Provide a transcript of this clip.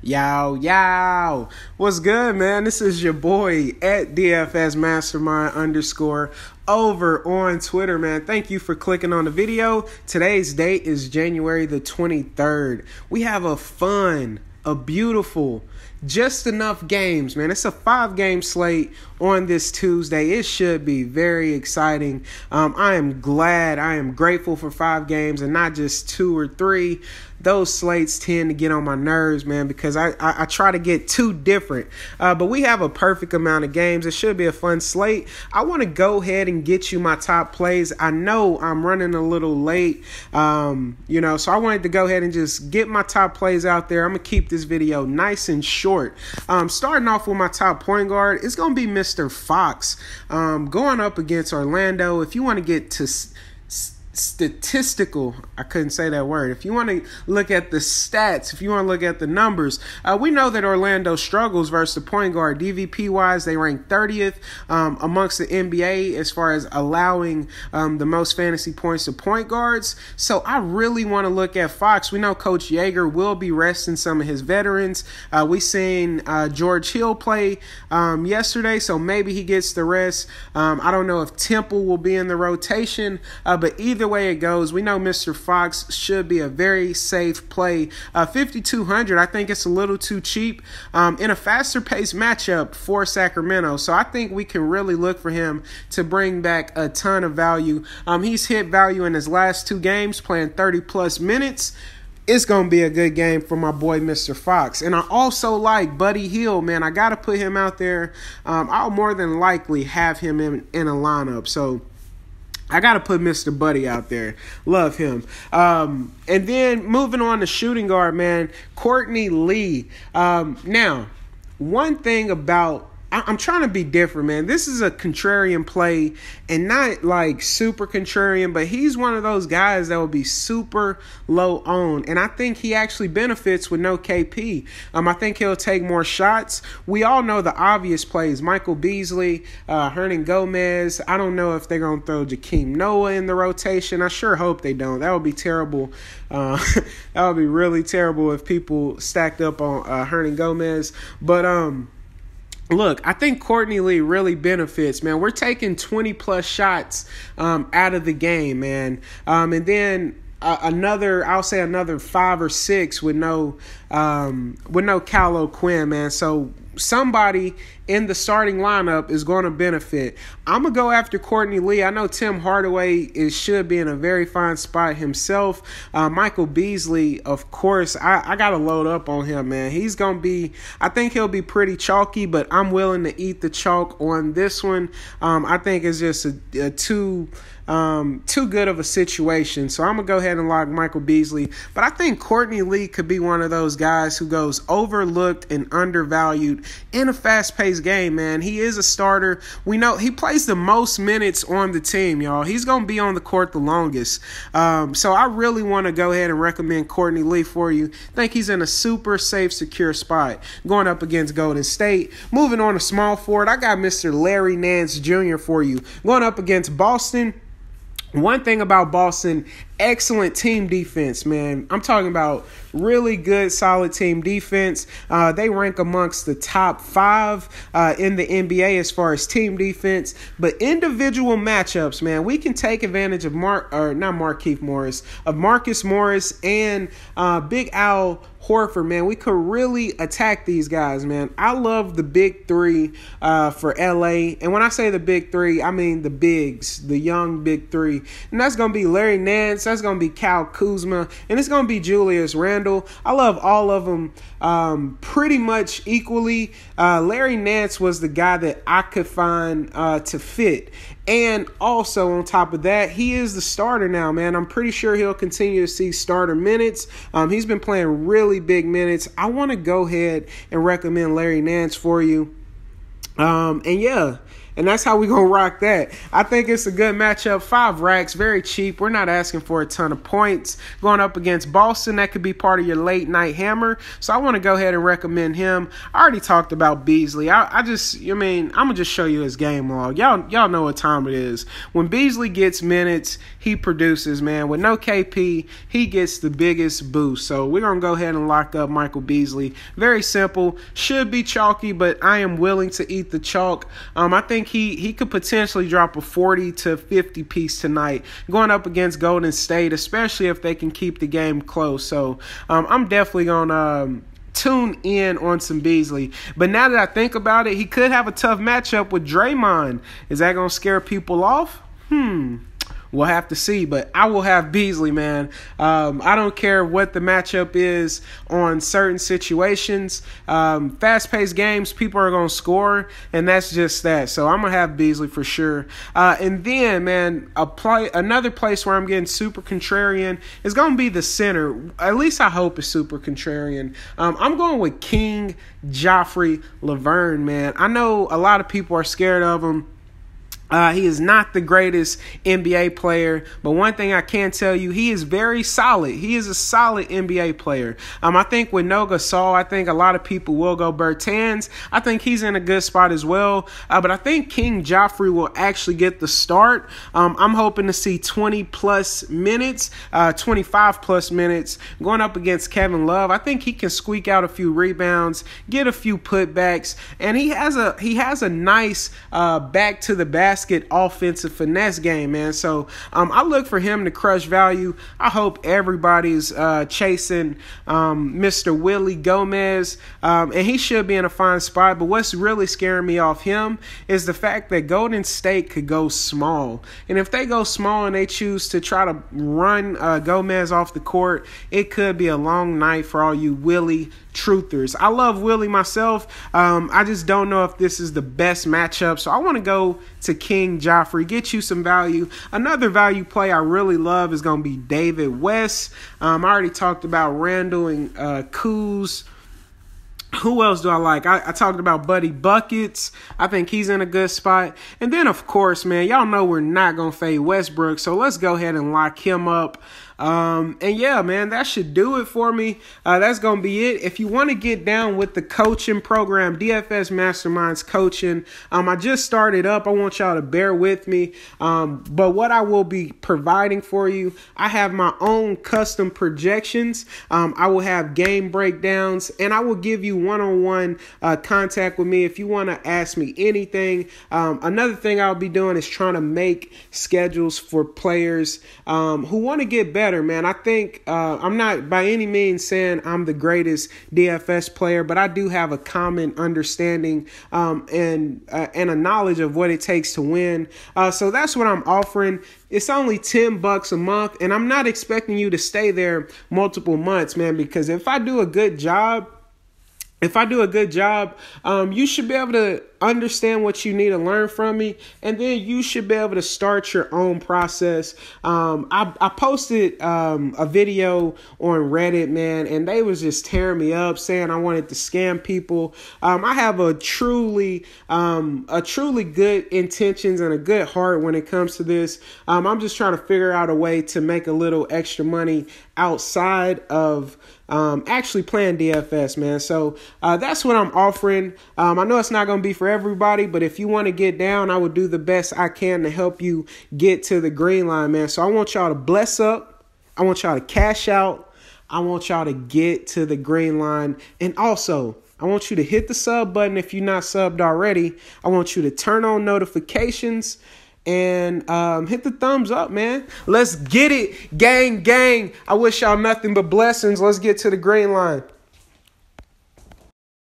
Yo. What's good, man? This is your boy at DFS Mastermind _ over on Twitter, man. Thank you for clicking on the video. Today's date is January the 23rd. We have a beautiful, just enough games, man. It's a 5-game slate on this Tuesday. It should be very exciting. I am grateful for 5 games and not just 2 or 3. Those slates tend to get on my nerves, man, because I try to get too different. But we have a perfect amount of games. It should be a fun slate. I want to go ahead and get you my top plays. I know I'm running a little late, so I wanted to go ahead and just get my top plays out there. I'm going to keep this video nice and short. Starting off with my top point guard, it's going to be Mr. Fox going up against Orlando. If you want to get to statistical, I couldn't say that word. If you want to look at the stats, if you want to look at the numbers, we know that Orlando struggles versus the point guard. DVP wise, they rank 30th amongst the NBA as far as allowing the most fantasy points to point guards. So I really want to look at Fox. We know Coach Yeager will be resting some of his veterans. We seen George Hill play yesterday, so maybe he gets the rest. I don't know if Temple will be in the rotation, but either way it goes, we know Mr. Fox should be a very safe play. 5,200, I think it's a little too cheap in a faster paced matchup for Sacramento. So I think we can really look for him to bring back a ton of value. He's hit value in his last 2 games, playing 30 plus minutes. It's going to be a good game for my boy, Mr. Fox. And I also like Buddy Hield, man. I got to put him out there. I'll more than likely have him in a lineup. So I got to put Mr. Buddy out there. Love him. And then moving on to shooting guard, man, Courtney Lee. Now, one thing about I'm trying to be different, man. This is a contrarian play and not like super contrarian, but he's one of those guys that will be super low owned. And I think he actually benefits with no KP. I think he'll take more shots. We all know the obvious plays. Michael Beasley, Hernan Gomez. I don't know if they're going to throw Jakeem Noah in the rotation. I sure hope they don't. That would be terrible. That would be really terrible if people stacked up on Hernan Gomez. But, look, I think Courtney Lee really benefits, man. We're taking 20-plus shots out of the game, man. And then another 5 or 6 with no Cal O'Quinn, man. So somebody in the starting lineup is going to benefit. I'm going to go after Courtney Lee. I know Tim Hardaway should be in a very fine spot himself. Michael Beasley, of course, I got to load up on him, man. He's going to be, I think he'll be pretty chalky, but I'm willing to eat the chalk on this one. I think it's just too good of a situation. So I'm going to go ahead and lock Michael Beasley. But I think Courtney Lee could be one of those guys who goes overlooked and undervalued in a fast-paced game, man. He is a starter. We know he plays the most minutes on the team, y'all. He's going to be on the court the longest. So I really want to go ahead and recommend Courtney Lee for you. I think he's in a super safe, secure spot going up against Golden State. Moving on to small forward, I got Mr. Larry Nance Jr. for you. Going up against Boston. One thing about Boston, excellent team defense, man. I'm talking about really good, solid team defense. They rank amongst the top 5 in the NBA as far as team defense. But individual matchups, man, we can take advantage of Markieff Morris, of Marcus Morris and Big Al Horford, man. We could really attack these guys, man. I love the big 3 for LA. And when I say the big 3, I mean the bigs, the young big 3. And that's going to be Larry Nance. That's going to be Kyle Kuzma. And it's going to be Julius Randle. I love all of them pretty much equally. Larry Nance was the guy that I could find to fit. And also on top of that, he is the starter now, man. I'm pretty sure he'll continue to see starter minutes. He's been playing really big minutes. I want to go ahead and recommend Larry Nance for you. And yeah, And that's how we going to rock that. I think it's a good matchup. 5 racks, very cheap. We're not asking for a ton of points. Going up against Boston, that could be part of your late night hammer. So I want to go ahead and recommend him. I already talked about Beasley. I'm going to just show you his game log. Y'all know what time it is. When Beasley gets minutes, he produces, man. With no KP, he gets the biggest boost. So we're going to go ahead and lock up Michael Beasley. Very simple. Should be chalky, but I am willing to eat the chalk. I think he could potentially drop a 40 to 50 piece tonight going up against Golden State, especially if they can keep the game close. So I'm definitely going to tune in on some Beasley. But now that I think about it, he could have a tough matchup with Draymond. Is that going to scare people off? We'll have to see, but I will have Beasley, man. I don't care what the matchup is on certain situations. Fast-paced games, people are going to score, and that's just that. So I'm going to have Beasley for sure. And then, man, another place where I'm getting super contrarian is going to be the center. At least I hope it's super contrarian. I'm going with King Joffrey Laverne, man. I know a lot of people are scared of him. He is not the greatest NBA player, but one thing I can tell you, he is very solid. He is a solid NBA player. I think with No Gasol, I think a lot of people will go Bertans. I think he's in a good spot as well. But I think King Joffrey will actually get the start. I'm hoping to see 20-plus minutes, 25-plus minutes going up against Kevin Love. I think he can squeak out a few rebounds, get a few putbacks, and he has a nice back to the basket offensive finesse game, man. So I look for him to crush value. I hope everybody's chasing Mr. Willie Gomez, and he should be in a fine spot. But what's really scaring me off him is the fact that Golden State could go small. And if they go small and they choose to try to run Gomez off the court, it could be a long night for all you Willie truthers. I love Willie myself. I just don't know if this is the best matchup. So I want to go to King Joffrey, get you some value. Another value play I really love is going to be David West. I already talked about Randall and Kuz. Who else do I like? I talked about Buddy Buckets. I think he's in a good spot. And then, of course, man, y'all know we're not going to fade Westbrook. So let's go ahead and lock him up. And yeah, man, that should do it for me. That's going to be it. If you want to get down with the coaching program, DFS Masterminds coaching, I just started up. I want y'all to bear with me. But what I will be providing for you, I have my own custom projections. I will have game breakdowns, and I will give you one-on-one contact with me if you want to ask me anything. Another thing I'll be doing is trying to make schedules for players who want to get better. Man, I think I'm not by any means saying I'm the greatest DFS player, but I do have a common understanding and a knowledge of what it takes to win. So that's what I'm offering. It's only $10 a month, and I'm not expecting you to stay there multiple months, man, because if I do a good job, you should be able to understand what you need to learn from me, and then you should be able to start your own process. I posted a video on Reddit, man, and they was just tearing me up, saying I wanted to scam people. I have a truly good intentions and a good heart when it comes to this. I'm just trying to figure out a way to make a little extra money outside of actually playing DFS, man. So that's what I'm offering. I know it's not going to be for everybody, but if you want to get down, I will do the best I can to help you get to the green line, man. So I want y'all to bless up. I want y'all to cash out. I want y'all to get to the green line. And also, I want you to hit the sub button if you're not subbed already. I want you to turn on notifications and hit the thumbs up, man. Let's get it, gang. I wish y'all nothing but blessings. Let's get to the green line.